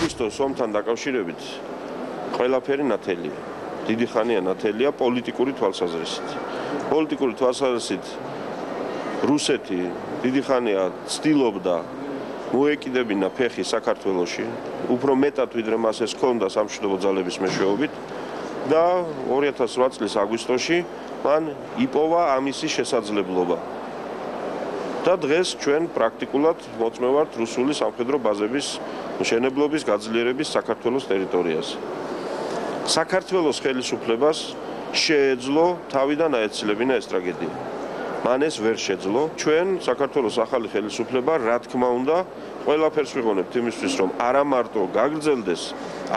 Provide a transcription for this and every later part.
აგვისტოს ომთან დაკავშირებით ყველაფერი ნათელია. დიდი ხანია ნათელია პოლიტიკური თვალსაზრისით. პოლიტიკური თვალსაზრისით რუსეთი დიდი ხანია ცდილობდა მოეკიდებინა ფეხი საქართველოში, უფრო მეტად ვიდრე მას ეს ჰქონდა სამშვიდობო ძალების მეშვეობით და 2008 წლის აგვისტოში მან იპოვა ამისი შესაძლებლობა. და დღეს ჩვენ პრაქტიკულად მოწმევართ რუსული სამხედრო ბაზების მშენებლობის გაძლიერების საქართველოს ტერიტორიაზე. საქართველოს ხელისუფლებას შეეძლო თავიდან აეცილებინა ეს ტრაგედია. მან ეს ვერ შეძლო. ჩვენ საქართველოს ახალი ხელისუფლება, რა თქმა უნდა, ყველაფერს ვიღონებთ იმისთვის, რომ არა მარტო გაგრძელდეს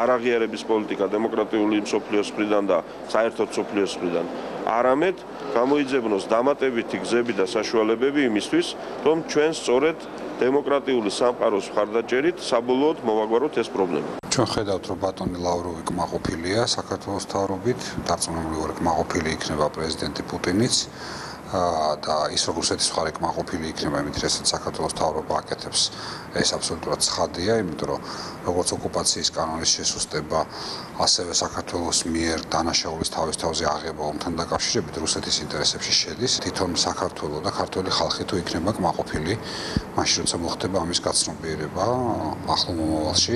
არაღიარების პოლიტიკა დემოკრატიული მსოფლიოს მხრიდან და საერთოდ მსოფლიოს მხრიდან, არამედ გამოიძებნოს დამატებითი გზები და საშუალებები იმისთვის, რომ ჩვენ სწორედ დემოკრატიული სამყაროს მხარდაჭერით საბოლოოდ მოვაგვაროთ ეს პრობლემა. ჩვენ ხედავთ, რომ ბატონი ლავროვი კმაყოფილია საქართველოს მთავრობით, დარწმუნებული კმაყოფილი იქნება პრეზიდენტი პუტინიც. და ის რომ რუსეთის მხარე კმაყოფილი იქნება იმით, რასაც საქართველოს მთავრობა აკეთებს, ეს აბსოლუტურად ცხადია, იმიტომ რომ როგორც ოკუპაციის კანონის შესუსტება, ასევე საქართველოს მიერ დანაშაულის თავის თავზე აღება ომთან დაკავშირებით რუსეთის ინტერესებში შედის. თვითონ საქართველო და ქართული ხალხი თუ იქნება კმაყოფილი, მაშინ როცა მოხდება ამის გაცნობიერება ახლო მომავალში,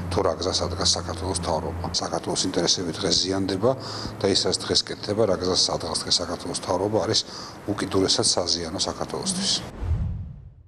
თუ რა გზას ადგას საქართველოს მთავრობა. საქართველოს ინტერესები დღეს ზიანდება და ის რაც დღეს კეთდება, რა გზას ადგას დღეს საქართველოს მთავრობა არის უკიდურესად საზიანო საქართველოსთვის.